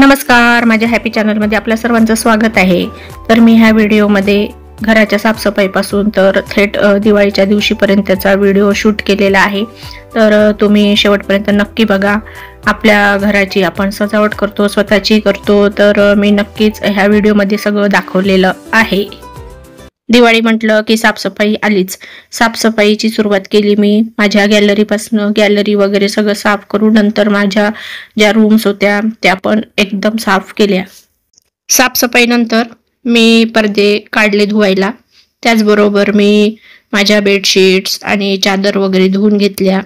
नमस्कार, माझ्या हॅपी चॅनलमध्ये आपल्या सर्वांचं स्वागत आहे। तर मी ह्या व्हिडिओमध्ये घराच्या साफसफाईपासून तर थेट दिवाळीच्या दिवशीपर्यंतचा व्हिडिओ शूट केलेला आहे। तर तुम्ही शेवटपर्यंत नक्की बघा। आपल्या घराची आपण सजावट करतो, स्वतःची करतो, तर मी नक्कीच ह्या व्हिडिओमध्ये सगळं दाखवलेलं आहे। दिवाळी म्हटलं की साफसफाई आलीच। साफसफाईची सुरुवात केली मी माझ्या गॅलरीपासून। गॅलरी वगैरे सगळं साफ करून नंतर माझ्या ज्या रूम्स होत्या त्या पण एकदम साफ केल्या। साफसफाई नंतर मी पडदे काढले धुवायला। त्याचबरोबर मी माझ्या बेडशीट्स आणि चादर वगैरे धुवून घेतल्या।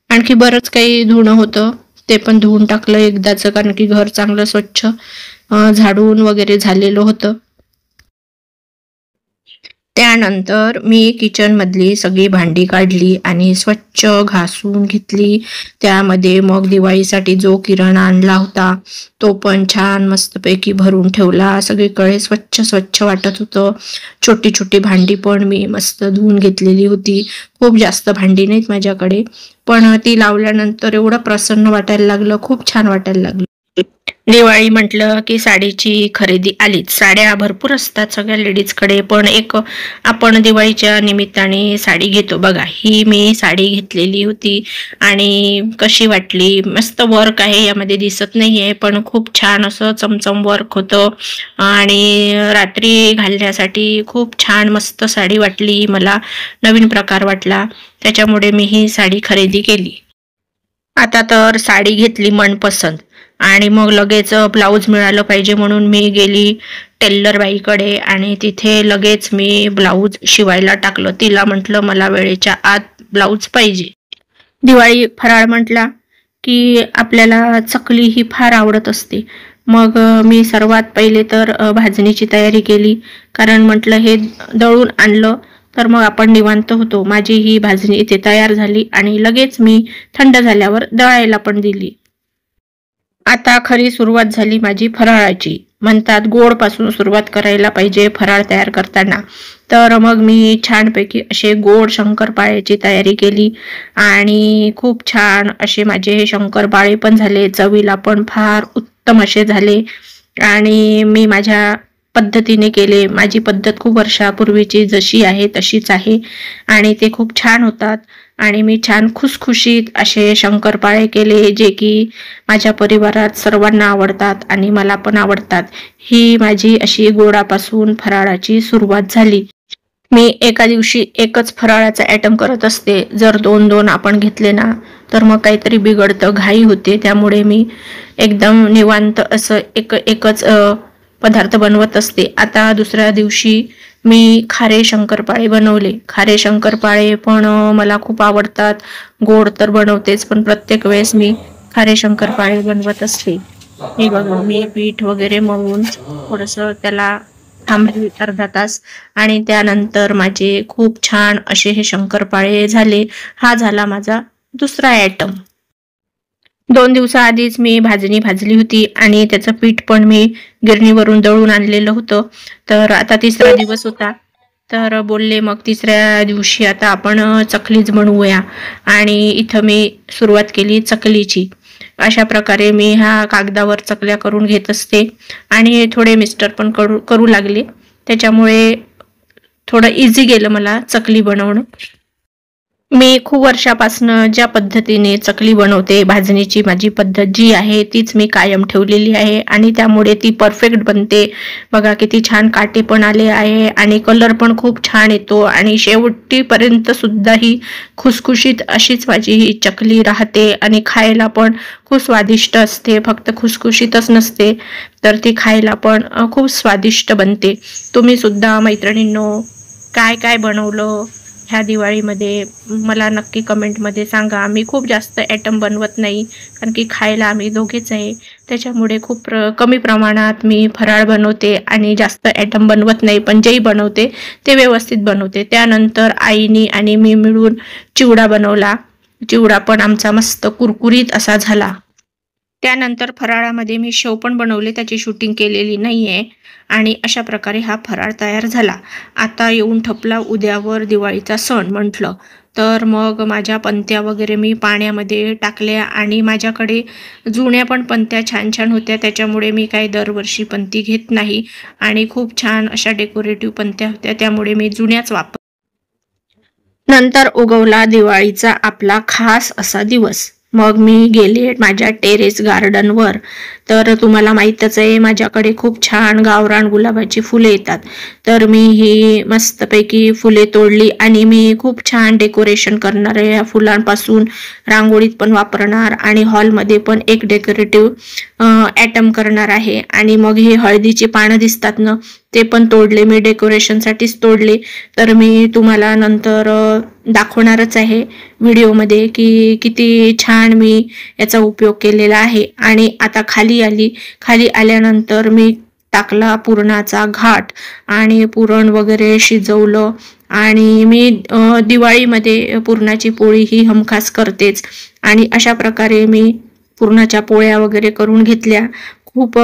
आणखी बरंच काही धुणं होतं ते पण धुवून टाकलं एकदाच, कारण की घर चांगलं स्वच्छ झाडून वगैरे झालेलं होतं। त्यानंतर मी किचन मधली सगळी भांडी काढली आणि स्वच्छ घासून घेतली। त्यामध्ये मग दिवाळीसाठी जो किराणा आणला होता तो पण छान मस्तपैकी भरून ठेवला। सगळीकडे स्वच्छ स्वच्छ वाटत होतं। छोटी छोटी भांडी पण मी मस्त धुवून घेतलेली होती। खूप जास्त भांडी नाहीत माझ्याकडे, पण ती लावल्यानंतर एवढं प्रसन्न वाटायला लागलं, खूप छान वाटायला लागलं। दिवाळी म्हटलं की साडीची खरेदी आलीच। साड्या भरपूर असतात सगळ्या लेडीजकडे, पण एक आपण दिवाळीच्या निमित्ताने साडी घेतो बघा। ही मी साडी घेतलेली होती आणि कशी वाटली? मस्त वर्क आहे, यामध्ये दिसत नाहीये पण खूप छान असं चमचम वर्क होतं आणि रात्री घालण्यासाठी खूप छान मस्त साडी वाटली मला। नवीन प्रकार वाटला, त्याच्यामुळे मी ही साडी खरेदी केली। आता तर साडी घेतली मनपसंत आणि मग लगेच ब्लाऊज मिळालं पाहिजे म्हणून मी गेली टेलर बाईकडे आणि तिथे लगेच मी ब्लाऊज शिवायला टाकलं। तिला म्हटलं मला वेळेच्या आत ब्लाऊज पाहिजे। दिवाळी फराळ म्हटला की आपल्याला चकली ही फार आवडत असते। मग मी सर्वात पहिले तर भाजणीची तयारी केली, कारण म्हटलं हे दळून आणलं तर मग आपण निवांत होतो। माझी ही भाजणी इथे तयार झाली आणि लगेच मी थंड झाल्यावर दळायला पण दिली। आता खरी सुरुवात झाली माझी फराळाची। म्हणतात गोड पासून सुरुवात करायला पाहिजे फराळ तयार करताना। तर मग मी छानपैकी असे गोड शंकरपाळ्याची तयारी केली आणि खूप छान असे माझे शंकरपाळे पण झाले। चवीला पण फार उत्तम असे झाले आणि मी माझ्या पद्धतीने केले। माझी पद्धत खूप वर्षापूर्वीची जशी आहे तशीच आहे आणि ते खूप छान होतात आणि मी छान खुसखुशीत असे शंकरपाळे केले, जे की माझ्या परिवारात सर्वांना आवडतात आणि मला पण आवडतात। ही माझी अशी गोडापासून फराळाची सुरुवात झाली। मी एका दिवशी एकच फराळाचा आयटम करत असते। जर दोन दोन आपण घेतले ना तर मग काहीतरी बिघडतं, घाई होते। त्यामुळे मी एकदम निवांत असं एकच पदार्थ बनवत असते। आता दुसऱ्या दिवशी मी खारे शंकरपाळे बनवले। खारे शंकरपाळे पण मला खूप आवडतात। गोड तर बनवतेच, पण प्रत्येक वेळेस मी खारे शंकरपाळे बनवत असते। हे बघा, मी पीठ वगैरे मळून थोडंसं त्याला थांबली अर्धा तास आणि त्यानंतर माझे खूप छान असे हे शंकरपाळे झाले। हा झाला माझा दुसरा आयटम। 2 दिवसाआधीच मी भाजणी भाजली होती आणि त्याचं पीठ पण मी गिरणीवरून दळून आणलेलं होतं। तर आता तिसरा दिवस होता, तर बोलले मग तिसऱ्या दिवशी आता आपण चकलीच बनवूया आणि इथं मी सुरुवात केली चकलीची। अशा प्रकारे मी ह्या कागदावर चकल्या करून घेत असते आणि थोडे मिस्टर पण करू लागले, त्याच्यामुळे थोडं इझी गेलं मला चकली बनवणं। मी खूप वर्षापासून ज्या पद्धतीने चकली बनवते, भाजणीची माझी पद्धत जी आहे तीच मी कायम ठेवलेली आहे आणि त्यामुळे ती परफेक्ट बनते। बघा किती छान काटे पण आले आहे आणि कलर पण खूप छान येतो आणि शेवटीपर्यंत सुद्धा ही खुसखुशीत अशीच माझी ही चकली राहते आणि खायला पण खूप स्वादिष्ट असते। फक्त खुसखुशीतच नसते तर ती खायला पण खूप स्वादिष्ट बनते। तुम्ही सुद्धा मैत्रिणींनो काय काय बनवलं ह्या दिवाळीमध्ये मला नक्की कमेंटमध्ये सांगा। मी खूप जास्त आयटम बनवत नाही, कारण की खायला आम्ही दोघेच आहे, त्याच्यामुळे खूप कमी प्रमाणात मी फराळ बनवते आणि जास्त आयटम बनवत नाही, पण जेही बनवते ते व्यवस्थित बनवते। त्यानंतर आईनी आणि मी मिळून चिवडा बनवला। चिवडा पण आमचा मस्त कुरकुरीत असा झाला। त्यानंतर फराळामध्ये मी शेव पण बनवले, त्याची शूटिंग केलेली नाही आहे. आणि अशा प्रकारे हा फराळ तयार झाला. आता येऊन ठपला उद्यावर दिवाळीचा सण म्हटलं. तर मग माझ्या पंत्या वगैरे मी पाण्यामध्ये टाकल्या आणि माझ्याकडे जुन्या पण पंत्या छान छान होत्या, त्याच्यामुळे मी काही दरवर्षी पंती घेत नाही. आणि खूप छान अशा डेकोरेटिव्ह पंत्या होत्या, त्यामुळे मी जुन्याच वापर. नंतर उगवला दिवाळीचा आपला खास असा दिवस. मग मी गेले माझ्या टेरेस गार्डनवर. तर तुम्हाला माहीतच आहे, माझ्याकडे खूप छान गावरान गुलाबाची फुले येतात. तर मी ही मस्तपैकी फुले तोडली आणि मी खूप छान डेकोरेशन करणार आहे. या फुलांपासून रांगोळीत पण वापरणार आणि हॉलमध्ये पण एक डेकोरेटिव्ह ॲटम करणार आहे. आणि मग हे हळदीची पानं दिसतात ना, ते पण तोडले मी, डेकोरेशनसाठीच तोडले. तर मी तुम्हाला नंतर दाखवणारच आहे व्हिडिओमध्ये की किती छान मी याचा उपयोग केलेला आहे. आणि आता खाली आल्यानंतर मी टाकला पुरणाचा घाट आणि पुरण वगैरे शिजवलं. आणि मी दिवाळीमध्ये पुरणाची पोळी ही हमखास करतेच. आणि अशा प्रकारे मी पुरणाच्या पोळ्या वगैरे करून घेतल्या. खूप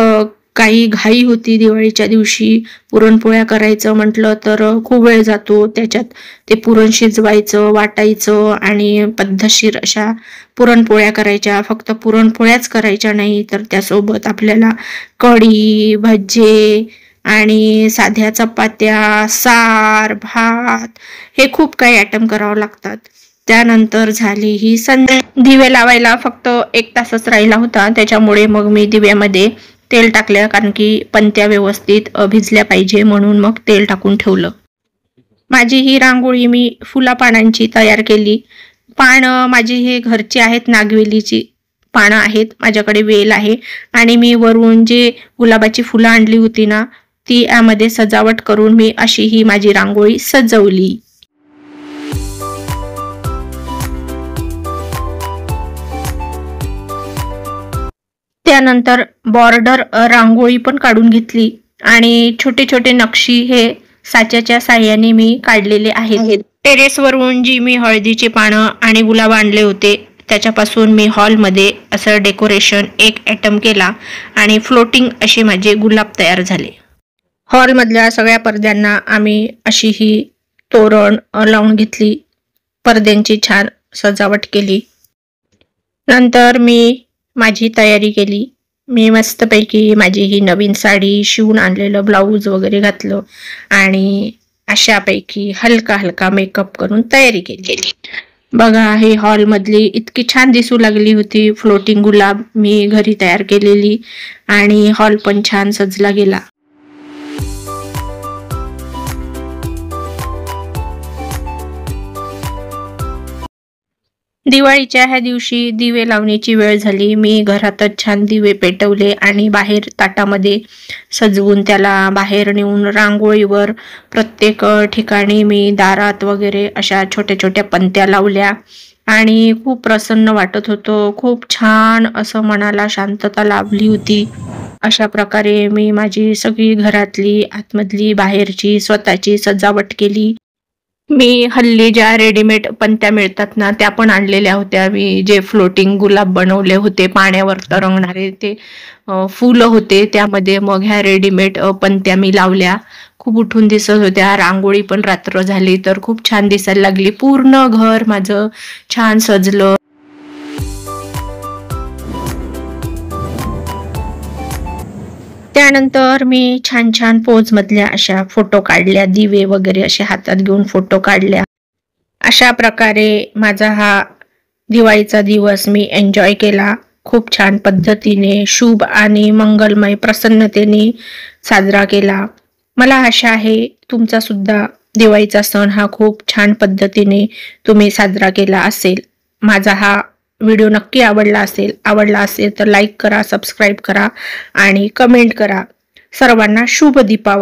काही घाई होती दिवाळीच्या दिवशी. पुरणपोळ्या करायचं म्हटलं तर खूप वेळ जातो त्याच्यात. ते पुरण शिजवायचं, वाटायचं आणि पद्धतशीर अशा पुरणपोळ्या करायच्या. फक्त पुरणपोळ्याच करायच्या नाही, तर त्यासोबत आपल्याला कढी, भजे आणि साध्या चपात्या, सार, भात हे खूप काही आयटम करावं लागतात. त्यानंतर झाली ही संध्या. दिवे लावायला फक्त 1 तासच राहिला होता, त्याच्यामुळे मग मी दिव्यामध्ये तेल टाकलं, कारण की पंत्या व्यवस्थित भिजल्या पाहिजे म्हणून मग तेल टाकून ठेवलं. माझी ही रांगोळी मी फुला पानांची तयार केली. पानं माझी हे घरची आहेत, नागवेलीची पानं आहेत, माझ्याकडे वेल आहे. आणि मी वरून जे गुलाबाची फुलं आणली होती ना, ती यामध्ये सजावट करून मी अशी ही माझी रांगोळी सजवली. त्यानंतर बॉर्डर रांगोळी पण काढून घेतली आणि छोटे छोटे नक्षी हे साच्याच्या साह्याने मी काढलेले आहेत. टेरेसवरून जी मी हळदीची पानं आणि गुलाब आणले होते, त्याच्यापासून मी हॉलमध्ये असं डेकोरेशन एक ॲटम केला आणि फ्लोटिंग असे माझे गुलाब तयार झाले. हॉलमधल्या सगळ्या पडद्यांना आम्ही अशी ही तोरण लावून घेतली, पडद्यांची छान सजावट केली. नंतर मी माझी तयारी केली. मी मस्तपैकी माझी ही नवीन साडी, शिवून आणलेलं ब्लाऊज वगैरे घातलं आणि अशापैकी हलका हलका मेकअप करून तयारी केली. बघा, हे हॉलमधली इतकी छान दिसू लागली होती फ्लोटिंग गुलाब मी घरी तयार केलेली. आणि हॉल पण छान सजला गेला. दिवाळीच्या ह्या दिवशी दिवे लावण्याची वेळ झाली. मी घरातच छान दिवे पेटवले आणि बाहेर ताटामध्ये सजवून त्याला बाहेर नेऊन रांगोळीवर प्रत्येक ठिकाणी मी दारात वगैरे अशा छोट्या छोट्या पंत्या लावल्या आणि खूप प्रसन्न वाटत होतं. खूप छान असं मनाला शांतता लाभली होती. अशा प्रकारे मी माझी सगळी घरातली, आतमधली, बाहेरची, स्वतःची सजावट केली. मी हल्ली ज्या रेडीमेड पंत्या मिळतात ना, त्या पण आणलेल्या होत्या. मी जे फ्लोटिंग गुलाब बनवले होते, पाण्यावर तरंगणारे ते फुलं होते, त्यामध्ये मग ह्या रेडीमेड पंत्या मी लावल्या. खूप उठून दिसत होत्या. रांगोळी पण रात्र झाली तर खूप छान दिसायला लागली. पूर्ण घर माझं छान सजलं. त्यानंतर मी छान छान पोजमधल्या अशा फोटो काढल्या, दिवे वगैरे असे हातात घेऊन फोटो काढल्या. अशा प्रकारे माझा हा दिवाळीचा दिवस मी एन्जॉय केला. खूप छान पद्धतीने, शुभ आणि मंगलमय प्रसन्नतेने साजरा केला. मला आशा आहे तुमचा सुद्धा दिवाळीचा सण हा खूप छान पद्धतीने तुम्ही साजरा केला असेल. माझा हा व्हिडिओ नक्की आवडला असेल तर लाईक करा, सबस्क्राईब करा आणि कमेंट करा. सर्वांना शुभ दीपावली.